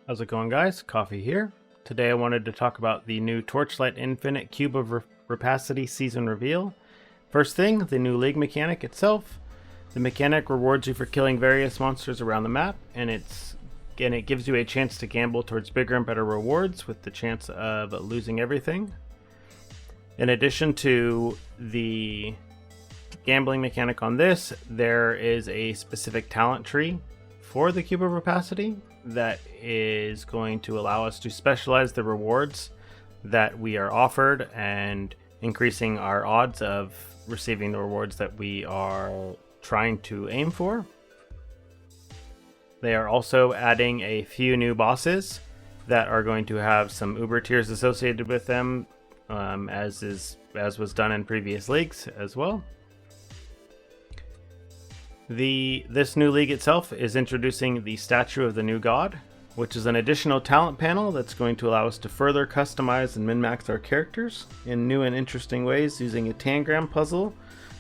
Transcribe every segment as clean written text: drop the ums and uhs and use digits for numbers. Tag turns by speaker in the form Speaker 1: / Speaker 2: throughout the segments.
Speaker 1: How's it going, guys? Coffee here. Today I wanted to talk about the new Torchlight Infinite Cube of Rapacity season reveal. First thing, the new league mechanic itself. The mechanic rewards you for killing various monsters around the map, and it gives you a chance to gamble towards bigger and better rewards with the chance of losing everything. In addition to the gambling mechanic on this, there is a specific talent tree for the Cube of Rapacity that is going to allow us to specialize the rewards that we are offered and increasing our odds of receiving the rewards that we are trying to aim for. They are also adding a few new bosses that are going to have some Uber tiers associated with them, as was done in previous leagues as well. This new league itself is introducing the Statue of the New God, which is an additional talent panel that's going to allow us to further customize and min-max our characters in new and interesting ways using a tangram puzzle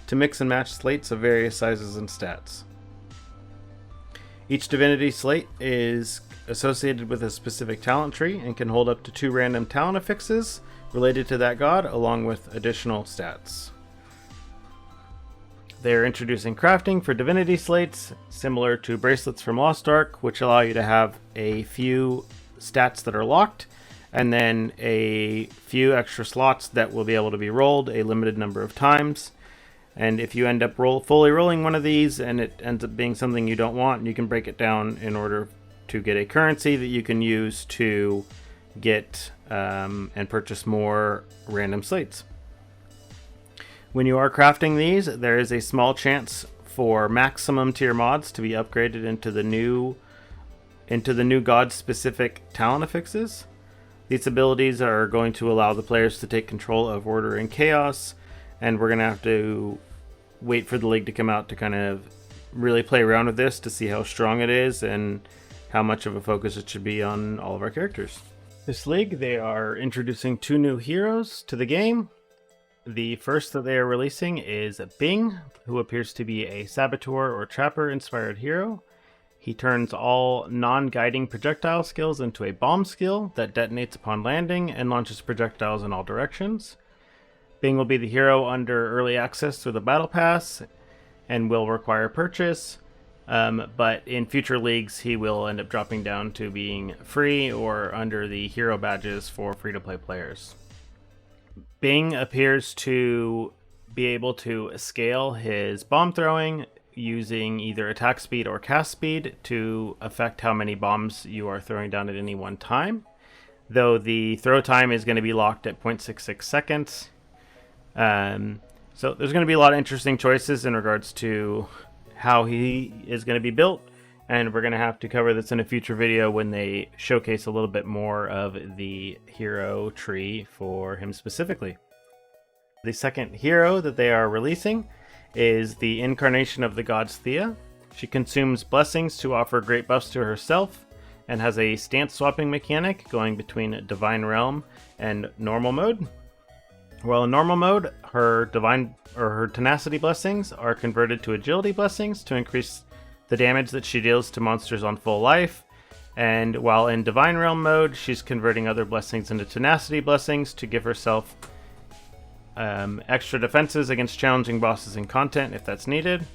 Speaker 1: to mix and match slates of various sizes and stats. Each divinity slate is associated with a specific talent tree and can hold up to 2 random talent affixes related to that god along with additional stats. They are introducing crafting for divinity slates, similar to bracelets from Lost Ark, which allow you to have a few stats that are locked, and then a few extra slots that will be able to be rolled a limited number of times. And if you end up fully rolling one of these and it ends up being something you don't want, you can break it down in order to get a currency that you can use to get and purchase more random slates. When you are crafting these, there is a small chance for maximum tier mods to be upgraded into the new god specific talent affixes. These abilities are going to allow the players to take control of order and chaos, and we're going to have to wait for the league to come out to kind of really play around with this to see how strong it is and how much of a focus it should be on all of our characters. This league, they are introducing 2 new heroes to the game. The first that they are releasing is Bing, who appears to be a saboteur or trapper inspired hero. He turns all non-guiding projectile skills into a bomb skill that detonates upon landing and launches projectiles in all directions. Bing will be the hero under early access through the battle pass and will require purchase, but in future leagues he will end up dropping down to being free or under the hero badges for free-to-play players. Bing appears to be able to scale his bomb throwing using either attack speed or cast speed to affect how many bombs you are throwing down at any one time, though the throw time is going to be locked at 0.66 seconds. So there's going to be a lot of interesting choices in regards to how he is going to be built, and we're going to have to cover this in a future video when they showcase a little bit more of the hero tree for him specifically. The second hero that they are releasing is the incarnation of the goddess Thea. She consumes blessings to offer great buffs to herself and has a stance swapping mechanic going between Divine Realm and normal mode. While in normal mode, her tenacity blessings are converted to agility blessings to increase the damage that she deals to monsters on full life, and while in Divine Realm mode, she's converting other blessings into tenacity blessings to give herself extra defenses against challenging bosses and content if that's needed.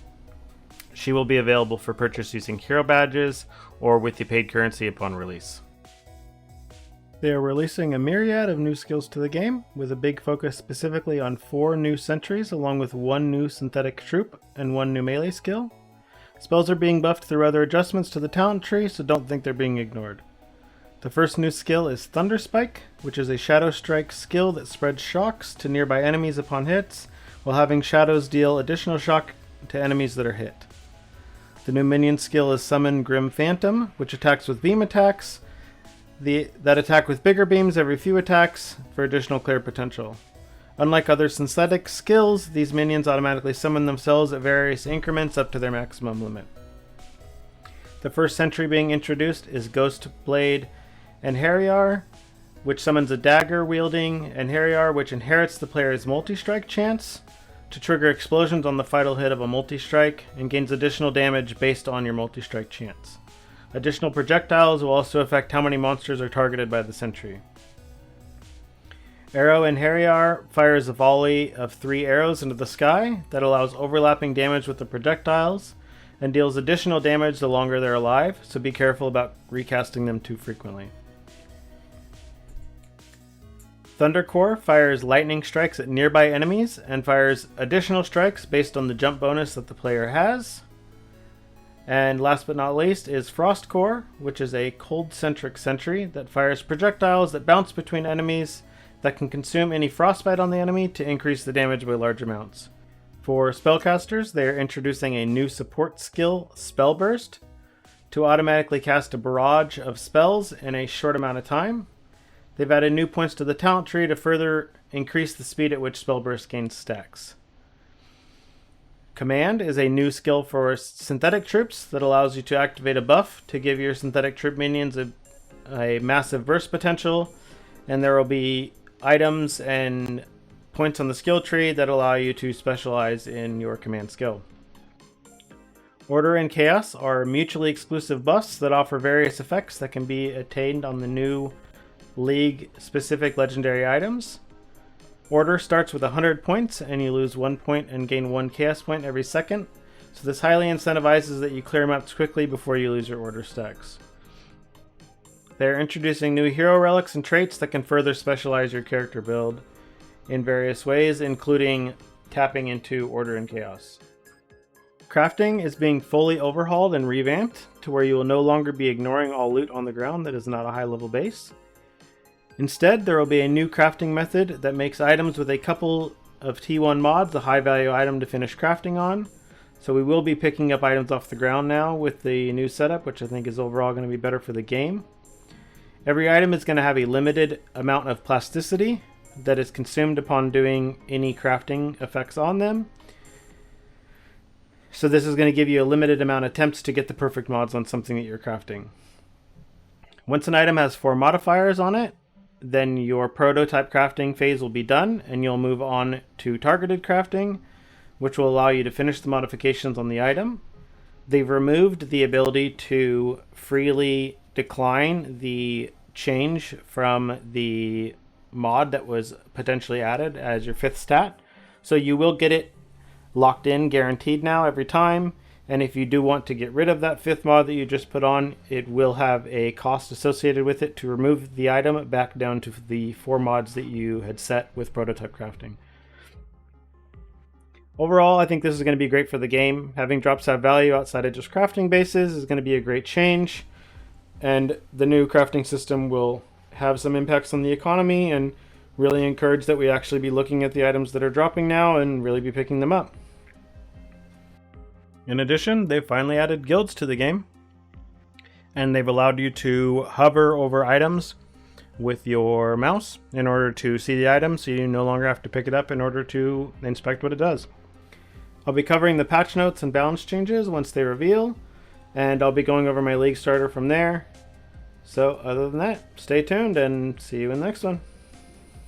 Speaker 1: She will be available for purchase using hero badges or with the paid currency upon release. They are releasing a myriad of new skills to the game, with a big focus specifically on 4 new sentries along with 1 new synthetic troop and 1 new melee skill. Spells are being buffed through other adjustments to the talent tree, so don't think they're being ignored. The first new skill is Thunder Spike, which is a Shadow Strike skill that spreads shocks to nearby enemies upon hits, while having shadows deal additional shock to enemies that are hit. The new minion skill is Summon Grim Phantom, which attacks with beam attacks that attack with bigger beams every few attacks for additional clear potential. Unlike other synthetic skills, these minions automatically summon themselves at various increments up to their maximum limit. The first sentry being introduced is Ghost Blade Enheriar, which summons a dagger-wielding Enheriar, which inherits the player's multi-strike chance to trigger explosions on the final hit of a multi-strike and gains additional damage based on your multi-strike chance. Additional projectiles will also affect how many monsters are targeted by the sentry. Arrow and Harrier fires a volley of 3 arrows into the sky that allows overlapping damage with the projectiles and deals additional damage the longer they're alive, so be careful about recasting them too frequently. Thundercore fires lightning strikes at nearby enemies and fires additional strikes based on the jump bonus that the player has. And last but not least is Frostcore, which is a cold-centric sentry that fires projectiles that bounce between enemies that can consume any frostbite on the enemy to increase the damage by large amounts. For spellcasters, they are introducing a new support skill, Spell Burst, to automatically cast a barrage of spells in a short amount of time. They've added new points to the talent tree to further increase the speed at which Spell Burst gains stacks. Command is a new skill for synthetic troops that allows you to activate a buff to give your synthetic troop minions a massive burst potential, and there will be items and points on the skill tree that allow you to specialize in your command skill. Order and Chaos are mutually exclusive buffs that offer various effects that can be attained on the new League-specific legendary items. Order starts with 100 points, and you lose 1 point and gain 1 Chaos point every second, so this highly incentivizes that you clear maps quickly before you lose your Order stacks. They're introducing new hero relics and traits that can further specialize your character build in various ways, including tapping into Order and Chaos. Crafting is being fully overhauled and revamped to where you will no longer be ignoring all loot on the ground that is not a high-level base. Instead, there will be a new crafting method that makes items with a couple of T1 mods a high-value item to finish crafting on. So we will be picking up items off the ground now with the new setup, which I think is overall going to be better for the game. Every item is going to have a limited amount of plasticity that is consumed upon doing any crafting effects on them. So this is going to give you a limited amount of attempts to get the perfect mods on something that you're crafting. Once an item has 4 modifiers on it, then your prototype crafting phase will be done, and you'll move on to targeted crafting, which will allow you to finish the modifications on the item. They've removed the ability to freely decline the change from the mod that was potentially added as your 5th stat. So you will get it locked in, guaranteed now every time. And if you do want to get rid of that 5th mod that you just put on, it will have a cost associated with it to remove the item back down to the 4 mods that you had set with prototype crafting. Overall, I think this is going to be great for the game. Having drops have value outside of just crafting bases is going to be a great change. And the new crafting system will have some impacts on the economy and really encourage that we actually be looking at the items that are dropping now and really be picking them up. In addition, they've finally added guilds to the game, and they've allowed you to hover over items with your mouse in order to see the item, so you no longer have to pick it up in order to inspect what it does. I'll be covering the patch notes and balance changes once they reveal, and I'll be going over my league starter from there. So other than that, stay tuned and see you in the next one.